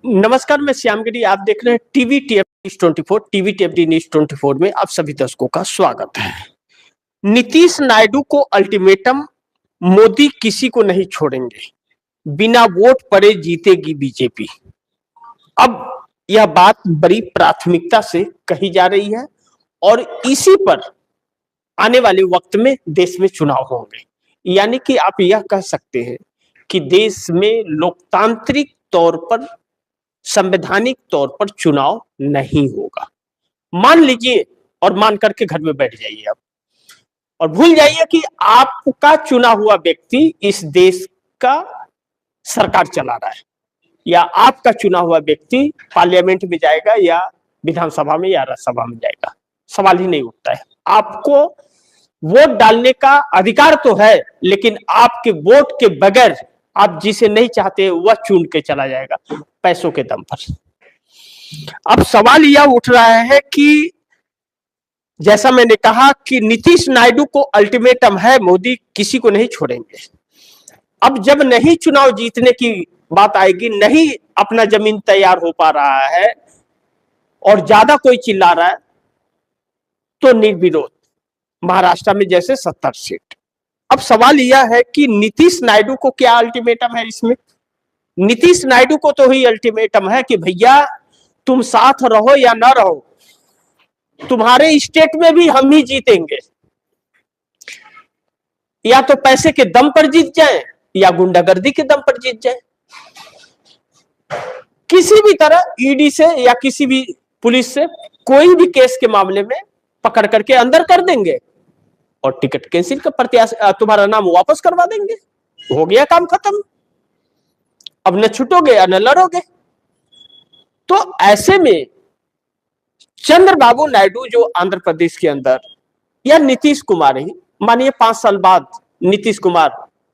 नमस्कार, मैं श्यामगिरी। आप देख रहे हैं टीवी टीएफडी न्यूज 24। टीवी टीएफडी न्यूज 24 में आप सभी दर्शकों का स्वागत है। नीतीश नायडू को अल्टीमेटम, मोदी किसी को नहीं छोड़ेंगे, बिना वोट पड़े जीतेगी बीजेपी। अब यह बात बड़ी प्राथमिकता से कही जा रही है और इसी पर आने वाले वक्त में देश में चुनाव होंगे। यानी कि आप यह कह सकते हैं कि देश में लोकतांत्रिक तौर पर, संवैधानिक तौर पर चुनाव नहीं होगा। मान लीजिए और मान करके घर में बैठ जाइए अब, और भूल जाइए कि आपका चुना हुआ व्यक्ति इस देश का सरकार चला रहा है, या आपका चुना हुआ व्यक्ति पार्लियामेंट में जाएगा या विधानसभा में या राज्यसभा में जाएगा। सवाल ही नहीं उठता है। आपको वोट डालने का अधिकार तो है, लेकिन आपके वोट के बगैर आप जिसे नहीं चाहते वह चुन के चला जाएगा पैसों के दम पर। अब सवाल यह उठ रहा है कि जैसा मैंने कहा कि नीतीश नायडू को अल्टीमेटम है, मोदी किसी को नहीं छोड़ेंगे। अब जब नहीं चुनाव जीतने की बात आएगी, नहीं अपना जमीन तैयार हो पा रहा है और ज्यादा कोई चिल्ला रहा है, तो निर्विरोध महाराष्ट्र में जैसे 70 सीट। अब सवाल यह है कि नीतीश नायडू को क्या अल्टीमेटम है इसमें? नीतीश नायडू को तो ही अल्टीमेटम है कि भैया तुम साथ रहो या ना रहो, तुम्हारे स्टेट में भी हम ही जीतेंगे। या तो पैसे के दम पर जीत जाए या गुंडागर्दी के दम पर जीत जाए। किसी भी तरह ईडी से या किसी भी पुलिस से कोई भी केस के मामले में पकड़ करके अंदर कर देंगे और टिकट कैंसिल कर प्रत्याशी तुम्हारा नाम वापस करवा देंगे। हो गया काम खत्म। अब न छूटोगे न लड़ोगे। तो ऐसे में चंद्रबाबू नायडू जो आंध्र प्रदेश के अंदर, या नीतीश कुमार ही, मानिए 5 साल बाद नीतीश कुमार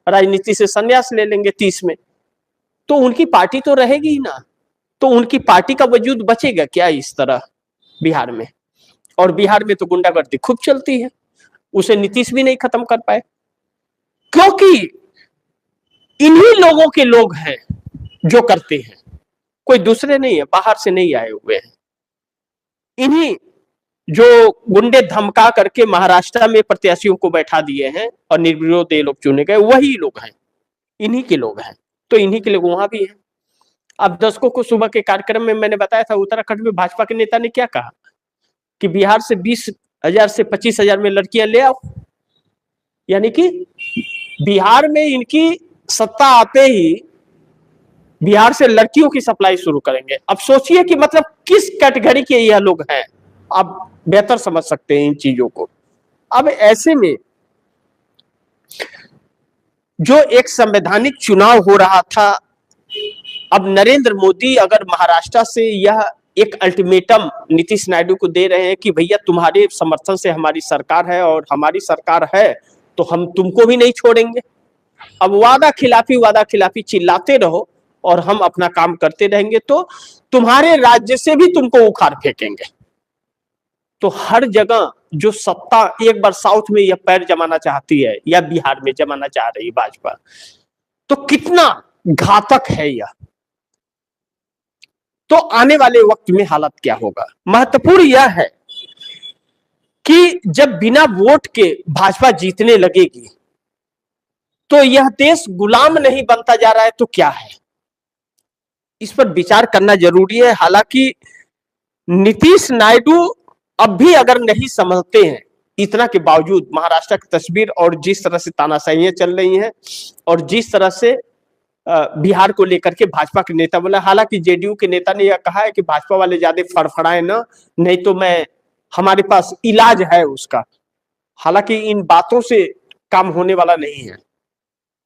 राजनीति से संन्यास ले लेंगे 30 में, तो उनकी पार्टी तो रहेगी ही ना। तो उनकी पार्टी का वजूद बचेगा क्या इस तरह बिहार में? और बिहार में तो गुंडागर्दी खूब चलती है, उसे नीतीश भी नहीं खत्म कर पाए, क्योंकि इन्हीं लोगों के लोग हैं जो करते हैं, कोई दूसरे नहीं है, बाहर से नहीं आए हुए हैं। इन्हीं जो गुंडे धमका करके महाराष्ट्र में प्रत्याशियों को बैठा दिए हैं और निर्विरोध ये लोग चुने गए, वही लोग हैं, इन्हीं के लोग हैं। तो इन्हीं के लोग वहां भी हैं। अब दर्शकों को सुबह के कार्यक्रम में मैंने बताया था, उत्तराखंड में भाजपा के नेता ने क्या कहा कि बिहार से 20,000 से 25,000 में लड़कियां ले आओ। यानी कि बिहार में इनकी सत्ता आते ही बिहार से लड़कियों की सप्लाई शुरू करेंगे। अब सोचिए कि मतलब किस कैटेगरी के यह लोग हैं, आप बेहतर समझ सकते हैं इन चीजों को। अब ऐसे में जो एक संवैधानिक चुनाव हो रहा था, अब नरेंद्र मोदी अगर महाराष्ट्र से यह एक अल्टीमेटम नीतीश नायडू को दे रहे हैं कि भैया तुम्हारे समर्थन से हमारी सरकार है और हमारी सरकार है तो हम तुमको भी नहीं छोड़ेंगे। अब वादा खिलाफी चिल्लाते रहो और हम अपना काम करते रहेंगे, तो तुम्हारे राज्य से भी तुमको उखाड़ फेंकेंगे। तो हर जगह जो सत्ता एक बार साउथ में यह पैर जमाना चाहती है या बिहार में जमाना चाह रही भाजपा, तो कितना घातक है यह। तो आने वाले वक्त में हालत क्या होगा? महत्वपूर्ण यह है कि जब बिना वोट के भाजपा जीतने लगेगी तो यह देश गुलाम नहीं बनता जा रहा है तो क्या है, इस पर विचार करना जरूरी है। हालांकि नीतीश नायडू अब भी अगर नहीं समझते हैं, इतना के बावजूद महाराष्ट्र की तस्वीर और जिस तरह से तानाशाहियां चल रही हैं और जिस तरह से बिहार को लेकर के भाजपा के नेता बोला, हालांकि जेडीयू के नेता ने यह कहा है कि भाजपा वाले ज्यादा फड़फड़ाए ना, नहीं तो हमारे पास इलाज है उसका। हालांकि इन बातों से काम होने वाला नहीं है।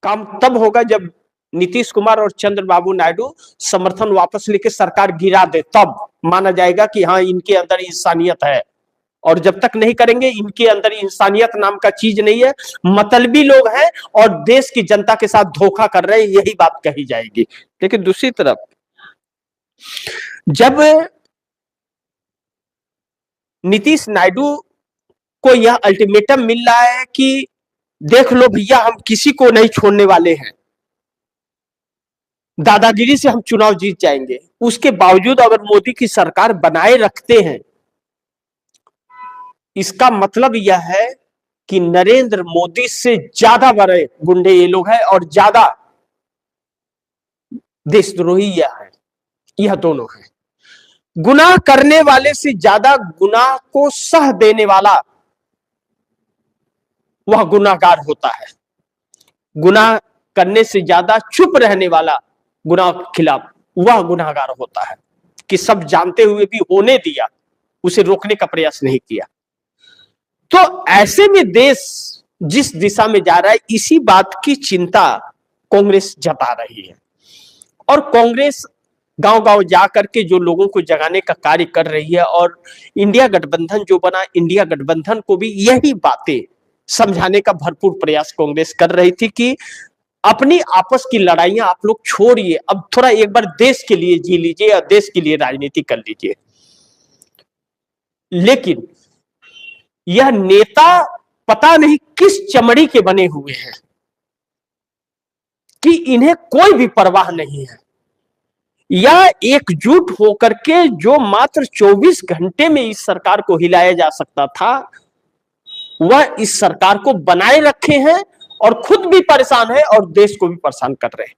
काम तब होगा जब नीतीश कुमार और चंद्रबाबू नायडू समर्थन वापस लेके सरकार गिरा दे, तब माना जाएगा कि हाँ इनके अंदर इंसानियत है। और जब तक नहीं करेंगे, इनके अंदर इंसानियत नाम का चीज नहीं है, मतलबी लोग हैं और देश की जनता के साथ धोखा कर रहे हैं, यही बात कही जाएगी। लेकिन दूसरी तरफ जब नीतीश नायडू को यह अल्टीमेटम मिल रहा है कि देख लो भैया हम किसी को नहीं छोड़ने वाले हैं, दादागिरी से हम चुनाव जीत जाएंगे, उसके बावजूद अगर मोदी की सरकार बनाए रखते हैं, इसका मतलब यह है कि नरेंद्र मोदी से ज्यादा बड़े गुंडे ये लोग हैं और ज्यादा देशद्रोही यह है, यह दोनों है। गुनाह करने वाले से ज्यादा गुनाह को सह देने वाला वह गुनाहगार होता है। गुनाह करने से ज्यादा चुप रहने वाला गुनाह के खिलाफ वह गुनाहगार होता है, कि सब जानते हुए भी होने दिया, उसे रोकने का प्रयास नहीं किया। तो ऐसे में देश जिस दिशा में जा रहा है, इसी बात की चिंता कांग्रेस जता रही है। और कांग्रेस गांव-गांव जाकर के जो लोगों को जगाने का कार्य कर रही है, और इंडिया गठबंधन जो बना, इंडिया गठबंधन को भी यही बातें समझाने का भरपूर प्रयास कांग्रेस कर रही थी कि अपनी आपस की लड़ाइयां आप लोग छोड़िए, अब थोड़ा एक बार देश के लिए जी लीजिए और देश के लिए राजनीति कर लीजिए। लेकिन यह नेता पता नहीं किस चमड़ी के बने हुए हैं कि इन्हें कोई भी परवाह नहीं है। यह एकजुट होकर के जो मात्र 24 घंटे में इस सरकार को हिलाया जा सकता था, वह इस सरकार को बनाए रखे हैं और खुद भी परेशान है और देश को भी परेशान कर रहे हैं।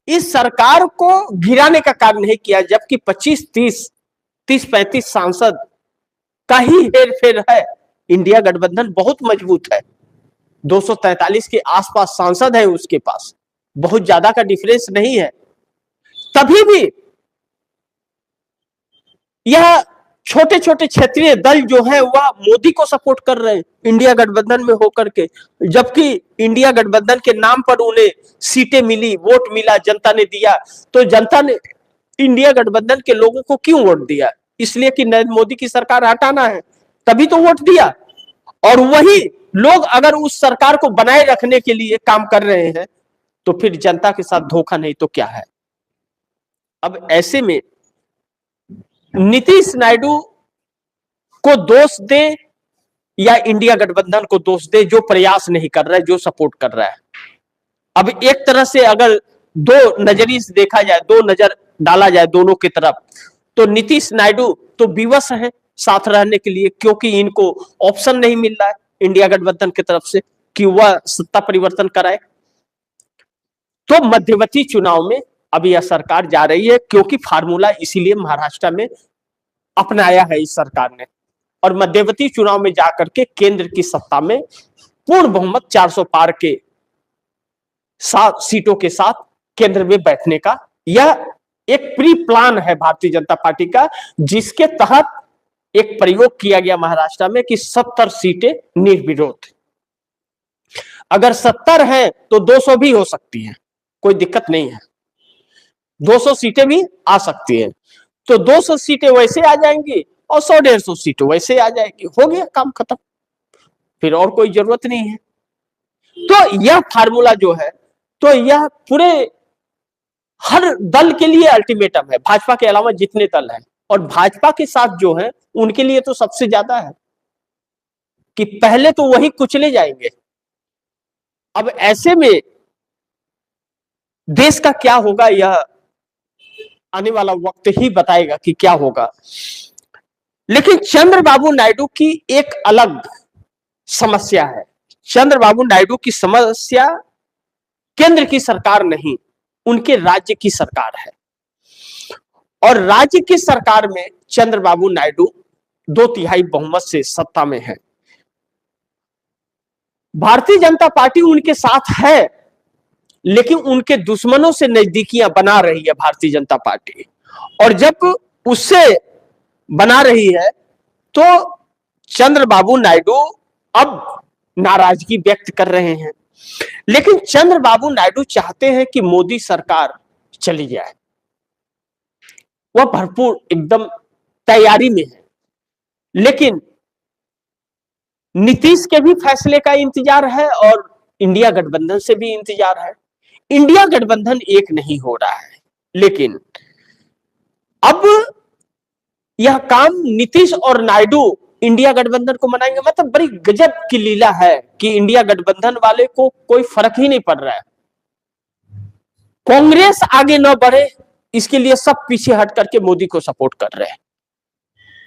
इस सरकार को गिराने का कार्य नहीं किया, जबकि 30-35 सांसद का ही हेरफेर है। इंडिया गठबंधन बहुत मजबूत है, 243 के आसपास सांसद है उसके पास, बहुत ज्यादा का डिफरेंस नहीं है। तभी भी यह छोटे छोटे क्षेत्रीय दल जो है वह मोदी को सपोर्ट कर रहे हैं इंडिया गठबंधन में होकर के, जबकि इंडिया गठबंधन के नाम पर उन्हें सीटें मिली, वोट मिला, जनता ने दिया। तो जनता ने इंडिया गठबंधन के लोगों को क्यों वोट दिया? इसलिए कि नरेंद्र मोदी की सरकार हटाना है, तभी तो वोट दिया। और वही लोग अगर उस सरकार को बनाए रखने के लिए काम कर रहे हैं, तो फिर जनता के साथ धोखा नहीं तो क्या है। अब ऐसे में नीतीश नायडू को दोष दे या इंडिया गठबंधन को दोष दे, जो प्रयास नहीं कर रहा है, जो सपोर्ट कर रहा है। अब एक तरह से अगर दो नजरिए से देखा जाए, दो नजर डाला जाए दोनों की तरफ, तो नीतीश नायडू तो विवश है साथ रहने के लिए, क्योंकि इनको ऑप्शन नहीं मिल रहा है इंडिया गठबंधन की तरफ से कि वह सत्ता परिवर्तन कराए। तो मध्यवर्ती चुनाव में अब यह सरकार जा रही है, क्योंकि फार्मूला इसीलिए महाराष्ट्र में अपनाया है इस सरकार ने, और मध्यवर्ती चुनाव में जाकर के केंद्र की सत्ता में पूर्ण बहुमत 400 पार के 7 सीटों के साथ केंद्र में बैठने का यह एक प्री प्लान है भारतीय जनता पार्टी का, जिसके तहत एक प्रयोग किया गया महाराष्ट्र में कि 70 सीटें निर्विरोध। अगर 70 है तो 200 भी हो सकती है, कोई दिक्कत नहीं है, 200 सीटें भी आ सकती है। तो 200 सीटें वैसे आ जाएंगी और 100-150 सीटें वैसे आ जाएंगी, हो गया काम खत्म, फिर और कोई जरूरत नहीं है। तो यह फार्मूला जो है, तो यह पूरे हर दल के लिए अल्टीमेटम है, भाजपा के अलावा जितने दल हैं, और भाजपा के साथ जो है उनके लिए तो सबसे ज्यादा है कि पहले तो वही कुचले जाएंगे। अब ऐसे में देश का क्या होगा, यह आने वाला वक्त ही बताएगा कि क्या होगा। लेकिन चंद्रबाबू नायडू की एक अलग समस्या है। चंद्रबाबू नायडू की समस्या केंद्र की सरकार नहीं, उनके राज्य की सरकार है। और राज्य की सरकार में चंद्रबाबू नायडू 2/3 बहुमत से सत्ता में है। भारतीय जनता पार्टी उनके साथ है, लेकिन उनके दुश्मनों से नजदीकियां बना रही है भारतीय जनता पार्टी, और जब उससे बना रही है तो चंद्रबाबू नायडू अब नाराजगी व्यक्त कर रहे हैं। लेकिन चंद्रबाबू नायडू चाहते हैं कि मोदी सरकार चली जाए, वह भरपूर एकदम तैयारी में है। लेकिन नीतीश के भी फैसले का इंतजार है और इंडिया गठबंधन से भी इंतजार है। इंडिया गठबंधन एक नहीं हो रहा है, लेकिन अब यह काम नीतीश और नायडू इंडिया गठबंधन को मनाएंगे। मतलब बड़ी गजब की लीला है कि इंडिया गठबंधन वाले को कोई फर्क ही नहीं पड़ रहा है कांग्रेस आगे न बढ़े इसके लिए सब पीछे हट करके मोदी को सपोर्ट कर रहे हैं।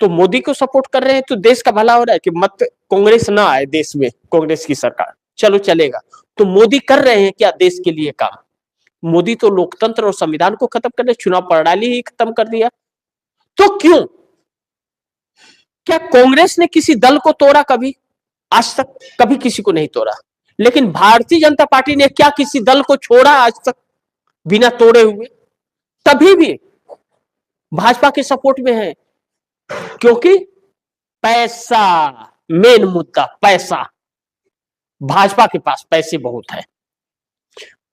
तो मोदी को सपोर्ट कर रहे हैं तो देश का भला हो रहा है कि मत कांग्रेस ना आए देश में, कांग्रेस की सरकार, चलो चलेगा। तो मोदी कर रहे हैं क्या देश के लिए काम? मोदी तो लोकतंत्र और संविधान को खत्म कर रहे, चुनाव प्रणाली ही खत्म कर दिया। तो क्यों? क्या कांग्रेस ने किसी दल को तोड़ा कभी? आज तक कभी किसी को नहीं तोड़ा। लेकिन भारतीय जनता पार्टी ने क्या किसी दल को छोड़ा आज तक बिना तोड़े हुए? तभी भी भाजपा के सपोर्ट में है, क्योंकि पैसा मेन मुद्दा, पैसा। भाजपा के पास पैसे बहुत है,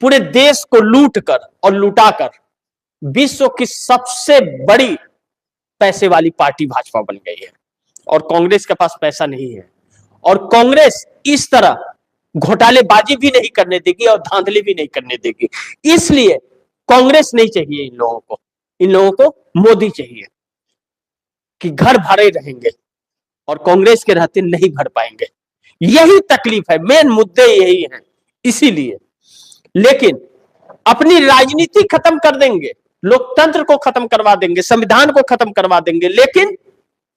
पूरे देश को लूट कर और लुटाकर विश्व की सबसे बड़ी पैसे वाली पार्टी भाजपा बन गई है। और कांग्रेस के पास पैसा नहीं है, और कांग्रेस इस तरह घोटालेबाजी भी नहीं करने देगी और धांधली भी नहीं करने देगी। इसलिए कांग्रेस नहीं चाहिए इन लोगों को, इन लोगों को मोदी चाहिए कि घर भरे रहेंगे और कांग्रेस के रहते नहीं भर पाएंगे। यही तकलीफ है, मेन मुद्दे यही हैं। इसीलिए लेकिन अपनी राजनीति खत्म कर देंगे, लोकतंत्र को खत्म करवा देंगे, संविधान को खत्म करवा देंगे, लेकिन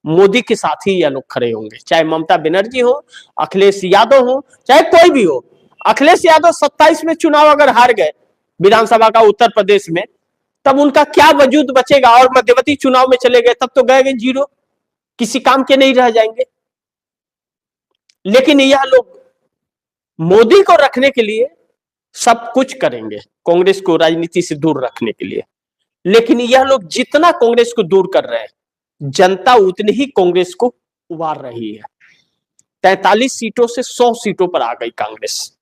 मोदी के साथ ही यह लोग खड़े होंगे। चाहे ममता बनर्जी हो, अखिलेश यादव हो, चाहे कोई भी हो। अखिलेश यादव 27 में चुनाव अगर हार गए विधानसभा का उत्तर प्रदेश में, तब उनका क्या वजूद बचेगा? और मध्यवर्ती चुनाव में चले गए तब तो गए जीरो, किसी काम के नहीं रह जाएंगे। लेकिन यह लोग मोदी को रखने के लिए सब कुछ करेंगे, कांग्रेस को राजनीति से दूर रखने के लिए। लेकिन यह लोग जितना कांग्रेस को दूर कर रहे हैं, जनता उतनी ही कांग्रेस को उबार रही है। 43 सीटों से 100 सीटों पर आ गई कांग्रेस।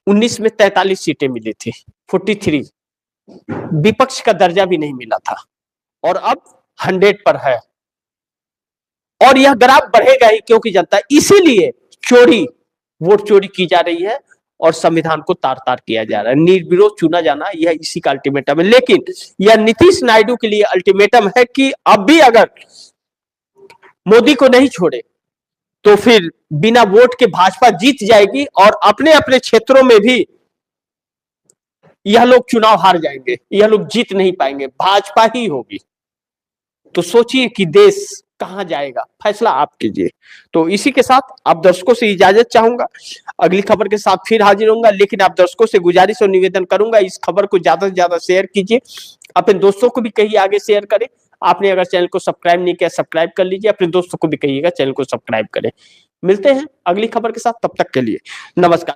19 में 43 सीटें मिली थी, 43, विपक्ष का दर्जा भी नहीं मिला था, और अब 100 पर है। और यह ग्राफ बढ़ेगा ही, क्योंकि जनता, इसीलिए चोरी, वोट चोरी की जा रही है और संविधान को तार तार किया जा रहा है। निर्विरोध चुना जाना, यह इसी का अल्टीमेटम है। लेकिन यह नीतीश नायडू के लिए अल्टीमेटम है कि अब भी अगर मोदी को नहीं छोड़े तो फिर बिना वोट के भाजपा जीत जाएगी, और अपने अपने क्षेत्रों में भी यह लोग चुनाव हार जाएंगे, यह लोग जीत नहीं पाएंगे, भाजपा ही होगी। तो सोचिए कि देश कहां जाएगा, फैसला आप कीजिए। तो इसी के साथ आप दर्शकों से इजाजत चाहूंगा, अगली खबर के साथ फिर हाजिर होऊंगा। लेकिन आप दर्शकों से गुजारिश और निवेदन करूंगा, इस खबर को ज्यादा से ज्यादा शेयर कीजिए, अपने दोस्तों को भी कहिए आगे शेयर करें। आपने अगर चैनल को सब्सक्राइब नहीं किया, सब्सक्राइब कर लीजिए, अपने दोस्तों को भी कहिएगा चैनल को सब्सक्राइब करें। मिलते हैं अगली खबर के साथ, तब तक के लिए नमस्कार।